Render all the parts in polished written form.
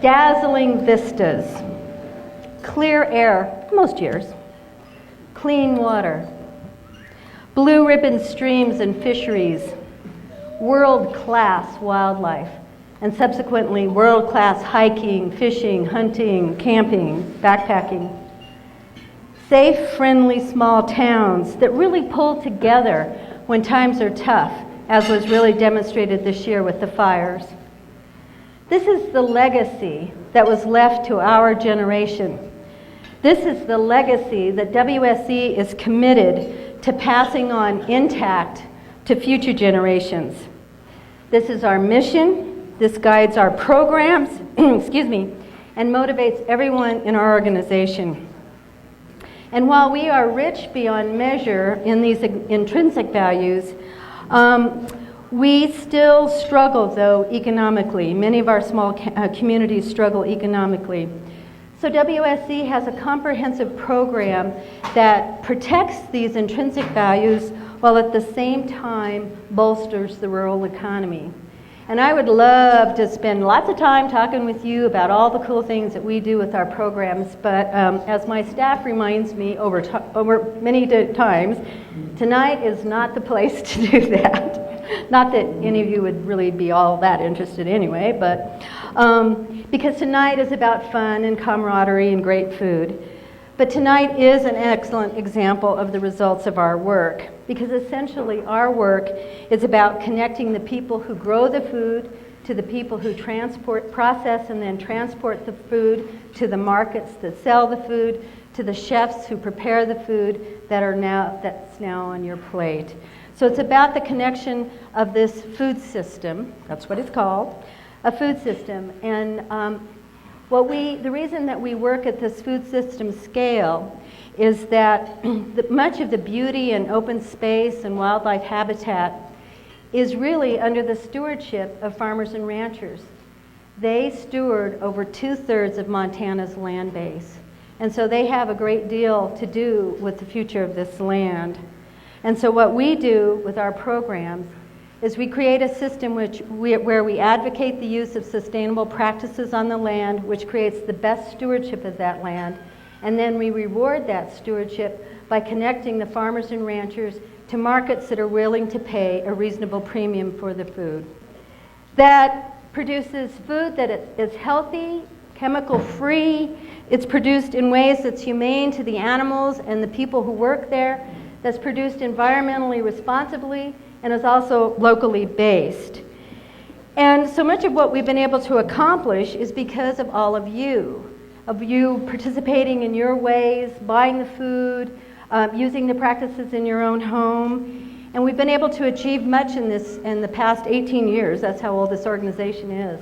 Dazzling vistas, clear air, most years, clean water, blue ribbon streams and fisheries, world-class wildlife, and subsequently world-class hiking, fishing, hunting, camping, backpacking. Safe, friendly small towns that really pull together when times are tough, as was really demonstrated this year with the fires. This is the legacy that was left to our generation. This is the legacy that WSE is committed to passing on intact to future generations. This is our mission. This guides our programs, excuse me, and motivates everyone in our organization. And while we are rich beyond measure in these intrinsic values, we still struggle, though, economically. Many of our small communities struggle economically. So WSE has a comprehensive program that protects these intrinsic values while at the same time bolsters the rural economy. And I would love to spend lots of time talking with you about all the cool things that we do with our programs, but as my staff reminds me over many times, tonight is not the place to do that. Not that any of you would really be all that interested anyway, but because tonight is about fun and camaraderie and great food. But tonight is an excellent example of the results of our work, because essentially our work is about connecting the people who grow the food to the people who process and then transport the food, to the markets that sell the food, to the chefs who prepare the food that's now on your plate. So it's about the connection of this food system, that's what it's called, a food system. And the reason that we work at this food system scale is that much of the beauty and open space and wildlife habitat is really under the stewardship of farmers and ranchers. They steward over 2/3 of Montana's land base. And so they have a great deal to do with the future of this land. And so what we do with our programs is we create a system where we advocate the use of sustainable practices on the land, which creates the best stewardship of that land, and then we reward that stewardship by connecting the farmers and ranchers to markets that are willing to pay a reasonable premium for the food. That produces food that is healthy, chemical-free, it's produced in ways that's humane to the animals and the people who work there, that's produced environmentally responsibly, and is also locally based. And so much of what we've been able to accomplish is because of all of you participating in your ways, buying the food, using the practices in your own home. And we've been able to achieve much in the past 18 years. That's how old this organization is.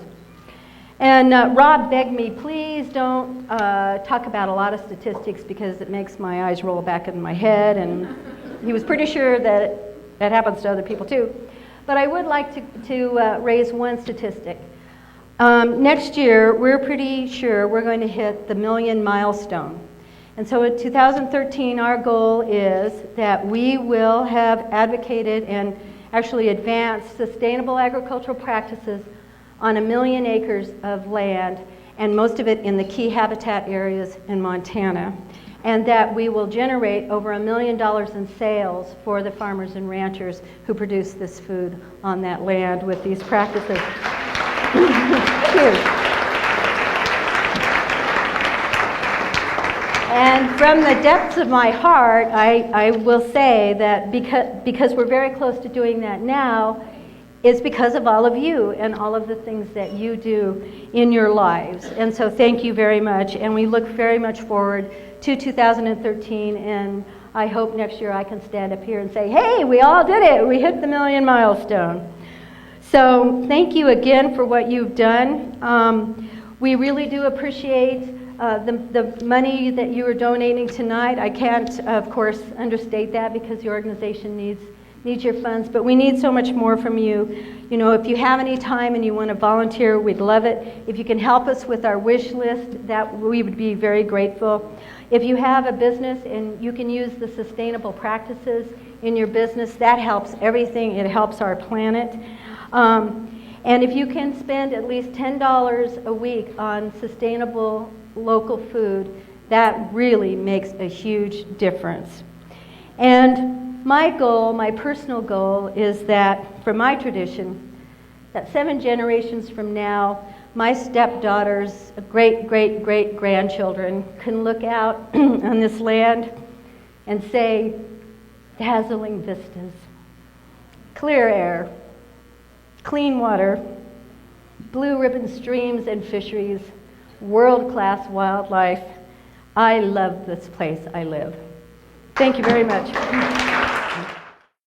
And Rob begged me, please don't talk about a lot of statistics because it makes my eyes roll back in my head, and he was pretty sure that that happens to other people too. But I would like to raise one statistic. Next year, we're pretty sure we're going to hit the 1 million milestone. And so in 2013, our goal is that we will have advocated and actually advanced sustainable agricultural practices on 1 million acres of land, and most of it in the key habitat areas in Montana. And that we will generate over $1 million in sales for the farmers and ranchers who produce this food on that land with these practices. Cheers. And from the depths of my heart, I will say that because we're very close to doing that now, it's because of all of you and all of the things that you do in your lives. And so thank you very much, and we look very much forward to 2013, and I hope next year I can stand up here and say, hey, we all did it, we hit the 1 million milestone. So thank you again for what you've done. We really do appreciate the money that you are donating tonight. I can't, of course, understate that because the organization needs your funds, but we need so much more from you. You know, if you have any time and you want to volunteer, we'd love it. If you can help us with our wish list, that we would be very grateful. If you have a business and you can use the sustainable practices in your business, that helps everything. It helps our planet. And if you can spend at least $10 a week on sustainable local food, that really makes a huge difference. And my goal, my personal goal, is that for my tradition, that 7 generations from now, my stepdaughters, great-great-great-grandchildren can look out on this land and say, dazzling vistas, clear air, clean water, blue ribbon streams and fisheries, world-class wildlife. I love this place I live. Thank you very much.